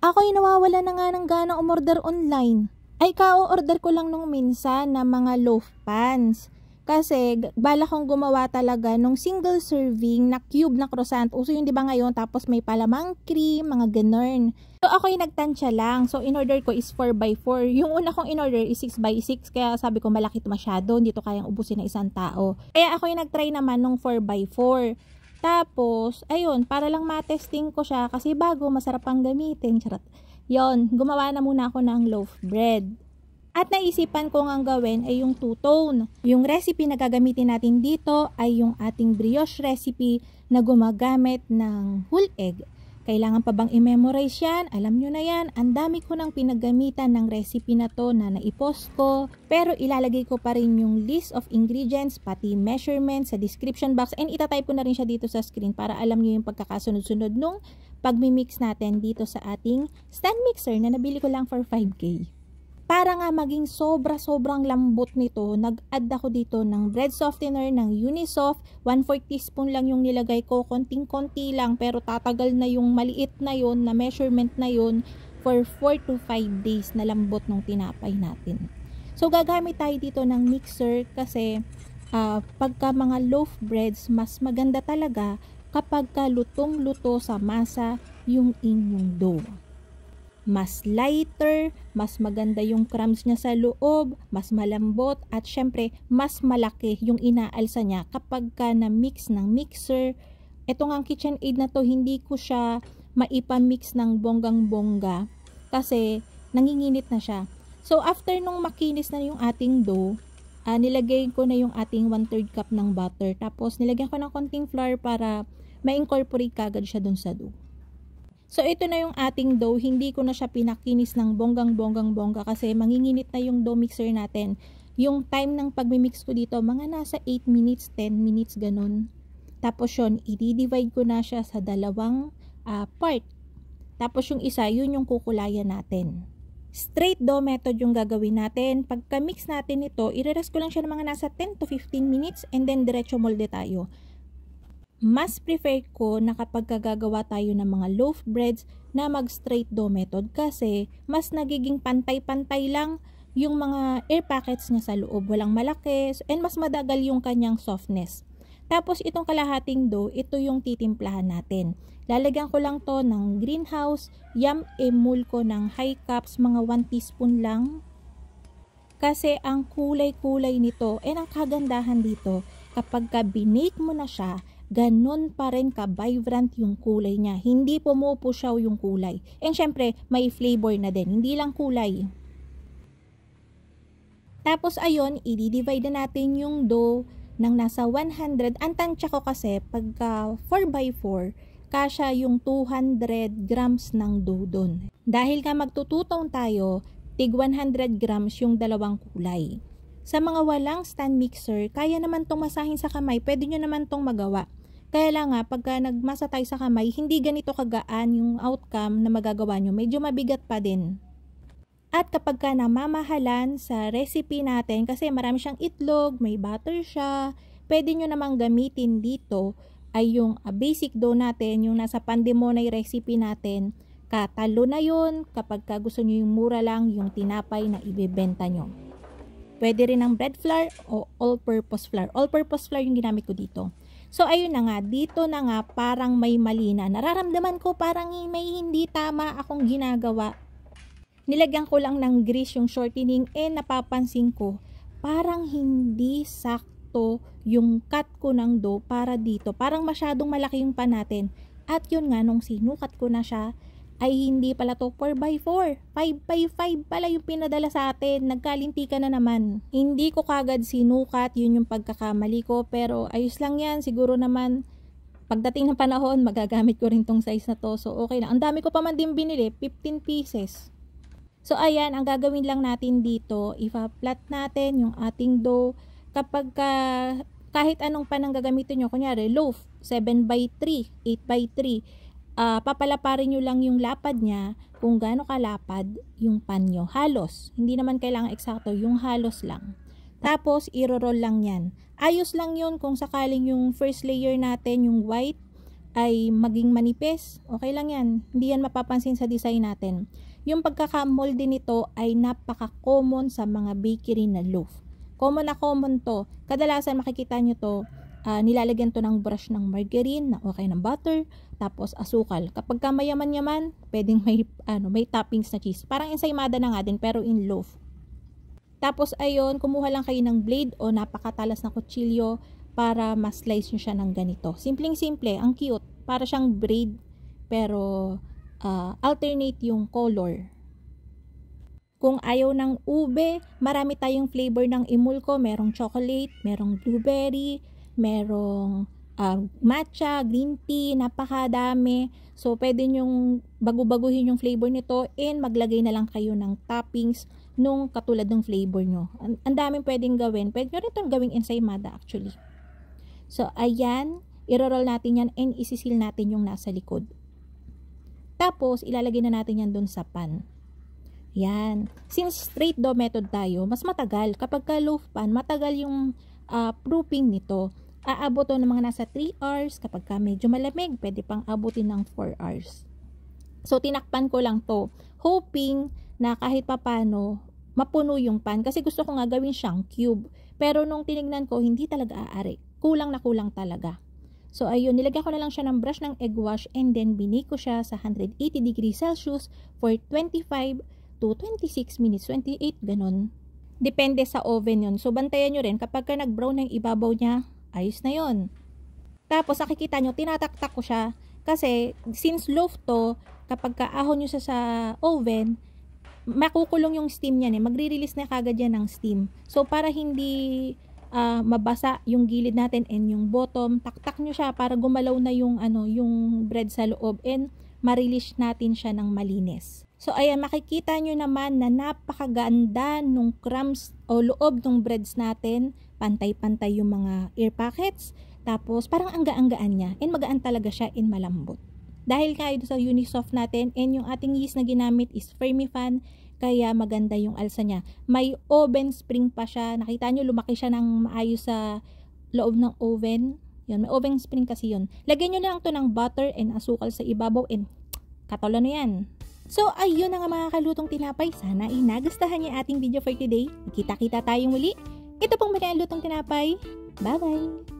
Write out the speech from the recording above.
Ako'y nawawala na nga ng gana umorder online. Ay ka-order ko lang nung minsan na mga loaf pans. Kasi bala kong gumawa talaga nung single serving na cube na croissant. Uso yun 'di ba ngayon, tapos may palamang cream, mga ganun. So ako'y nagtansya lang. So in-order ko is 4x4. Yung una kong in-order is 6x6. Kaya sabi ko malaki ito masyado, hindi to kayang ubusin ng isang tao. Kaya ako'y nagtry naman nung 4x4. Tapos, ayun, para lang matesting ko siya kasi bago, masarap pang gamitin. Charot. Yon, gumawa na muna ako ng loaf bread. At naisipan ko ngang gawin ay yung two-tone. Yung recipe na gagamitin natin dito ay yung ating brioche recipe na gumagamit ng whole egg. Kailangan pa bang i-memorize yan? Alam nyo na yan. Ang dami ko nang pinagamitan ng recipe na to na naipost ko. Pero ilalagay ko pa rin yung list of ingredients, pati measurements sa description box. And itatype ko na rin siya dito sa screen para alam nyo yung pagkakasunod-sunod nung pagmimix natin dito sa ating stand mixer na nabili ko lang for 5K. Para nga maging sobrang lambot nito, nag-add ako dito ng bread softener ng Unisoft. 1/4 teaspoon lang yung nilagay ko, konting-konti lang, pero tatagal na yung maliit na yon na measurement na yon for 4 to 5 days na lambot ng tinapay natin. So gagamit tayo dito ng mixer kasi pagka mga loaf breads, mas maganda talaga kapag lutong-luto sa masa yung inyong dough. Mas lighter, mas maganda yung crumbs niya sa loob, mas malambot, at syempre, mas malaki yung inaalsa niya kapag ka na-mix ng mixer. Ito nga ang KitchenAid na to, hindi ko siya maipamix ng bonggang-bongga kasi nanginginit na siya. So, after nung makinis na yung ating dough, nilagay ko na yung ating 1/3 cup ng butter. Tapos, nilagyan ko ng konting flour para ma-incorporate kagad siya dun sa dough. So, ito na yung ating dough. Hindi ko na siya pinakinis ng bonggang-bongga kasi manginginit na yung dough mixer natin. Yung time ng pagmimix ko dito, mga nasa 8 minutes, 10 minutes, ganun. Tapos yun, i-divide ko na siya sa dalawang part. Tapos yung isa, yun yung kukulayan natin. Straight dough method yung gagawin natin. Pagka-mix natin ito, i-rest ko lang siya ng mga nasa 10 to 15 minutes and then diretso molde tayo. Mas prefer ko na kapag gagawa tayo ng mga loaf breads na mag straight dough method kasi mas nagiging pantay-pantay lang yung mga air packets niya sa loob. Walang malaki and mas madagal yung kanyang softness. Tapos itong kalahating dough, ito yung titimplahan natin. Lalagyan ko lang to ng greenhouse, yam emul ko ng high cups, mga 1 teaspoon lang. Kasi ang kulay-kulay nito, ang kagandahan dito, kapag binake mo na siya, ganun pa rin ka-vibrant yung kulay niya. Hindi pumupusyaw yung kulay. And syempre, may flavor na din. Hindi lang kulay. Tapos ayun, i-divide na natin yung dough ng nasa 100. Ang tansya ko kasi, pagka 4x4, kasya yung 200 grams ng dough dun. Dahil nga magtututong tayo, tig 100 grams yung dalawang kulay. Sa mga walang stand mixer, kaya naman tong masahin sa kamay, pwede nyo naman tong magawa. Kaya lang nga, pagka nagmasa tayo sa kamay, hindi ganito kagaan yung outcome na magagawa nyo. Medyo mabigat pa din. At kapag ka namamahalan sa recipe natin, kasi marami siyang itlog, may butter siya, pwede nyo namang gamitin dito ay yung basic dough natin, yung nasa Pandemonay recipe natin. Katalo na yun kapag ka gusto nyo yung mura lang, yung tinapay na ibebenta nyo. Pwede rin ng bread flour o all-purpose flour. All-purpose flour yung ginamit ko dito. So, ayun na nga. Dito na nga parang may mali na. Nararamdaman ko parang may hindi tama akong ginagawa. Nilagyan ko lang ng grease yung shortening napapansin ko parang hindi sakto yung cut ko ng dough para dito. Parang masyadong malaki yung pan natin. At yun nga, nung sinukat ko na siya, ay hindi pala to 4x4, 5x5 pala yung pinadala sa atin. Nagkalintika na naman. Hindi ko kagad sinukat, yun yung pagkakamali ko, pero ayos lang yan. Siguro naman pagdating ng panahon magagamit ko rin tong size na to, so okay lang. Ang dami ko pa man din binili, 15 pieces. So ayan, ang gagawin lang natin dito, ipa-flat natin yung ating dough. Kapag kahit anong pan ang gagamitin nyo, kunyari loaf 7x3, 8x3, papalaparin nyo lang yung lapad niya kung gaano kalapad yung pan nyo. Halos. Hindi naman kailangan eksakto. Yung halos lang. Tapos, iro-roll lang yan. Ayos lang yun kung sakaling yung first layer natin, yung white, ay maging manipis. Okay lang yan. Hindi yan mapapansin sa design natin. Yung pagkakamolde nito ay napaka-common sa mga bakery na loaf. Common na common to. Kadalasan makikita nyo to, nilalagyan to ng brush ng margarine na okay ng butter, tapos asukal. Kapag ka mayaman-yaman, pwedeng may toppings na cheese. Parang ensaymada na nga din pero in loaf. Tapos ayun, kumuha lang kayo ng blade o napakatalas na kutsilyo para ma-slice nyo siya ng ganito. Simpleng-simple, ang cute. Para siyang braid pero alternate yung color. Kung ayaw ng ube, marami tayong flavor ng Emulco. Merong chocolate, merong blueberry, merong matcha, green tea, napakadami. So, pwede nyong bago-baguhin yung flavor nito and maglagay na lang kayo ng toppings nung katulad ng flavor nyo. Ang daming pwedeng gawin. Pwede nyo rin itong gawing ensaymada actually. So, ayan. I-roll natin yan and isisil natin yung nasa likod. Tapos, ilalagay na natin yan dun sa pan. Yan. Since straight dough method tayo, mas matagal. Kapag ka loaf pan, matagal yung proofing nito. Aabot to ng mga nasa 3 hours. Kapag ka medyo malamig, pwede pang abutin ng 4 hours. So, tinakpan ko lang to. Hoping na kahit papano, mapuno yung pan. Kasi gusto ko nga gawin siyang cube. Pero nung tinignan ko, hindi talaga aari. Kulang na kulang talaga. So, ayun, nilagyan ko na lang siya ng brush ng egg wash and then binake ko siya sa 180 degrees Celsius for 25 to 26 minutes, 28, ganun. Depende sa oven yun. So, bantayan nyo rin, kapag ka nag-brown ng ibabaw niya, ayos na yun. Tapos, nakikita nyo, tinataktak ko siya kasi since loaf to, kapag kaahon nyo siya sa oven, makukulong yung steam niyan magre-release na kagad yan ng steam. So, para hindi mabasa yung gilid natin and yung bottom, taktak nyo siya para gumalaw na yung yung bread sa loob and ma-release natin siya ng malinis. So ayan, makikita nyo naman na napakaganda nung crumbs o loob ng breads natin. Pantay-pantay yung mga air pockets. Tapos parang angga-anggaan niya and magaan talaga siya and malambot. Dahil nga ito sa Unisoft natin and yung ating yeast na ginamit is Fermifan, kaya maganda yung alsa niya. May oven spring pa siya. Nakita nyo, lumaki siya ng maayos sa loob ng oven. Yun, may oven spring kasi yun. Lagyan nyo lang to ng butter and asukal sa ibabaw and katolo na yan. So, ayun na nga mga kalutong tinapay. Sana nagustuhan niyo ating video for today. Kita-kita tayong muli. Ito pong mga lutong tinapay. Bye-bye!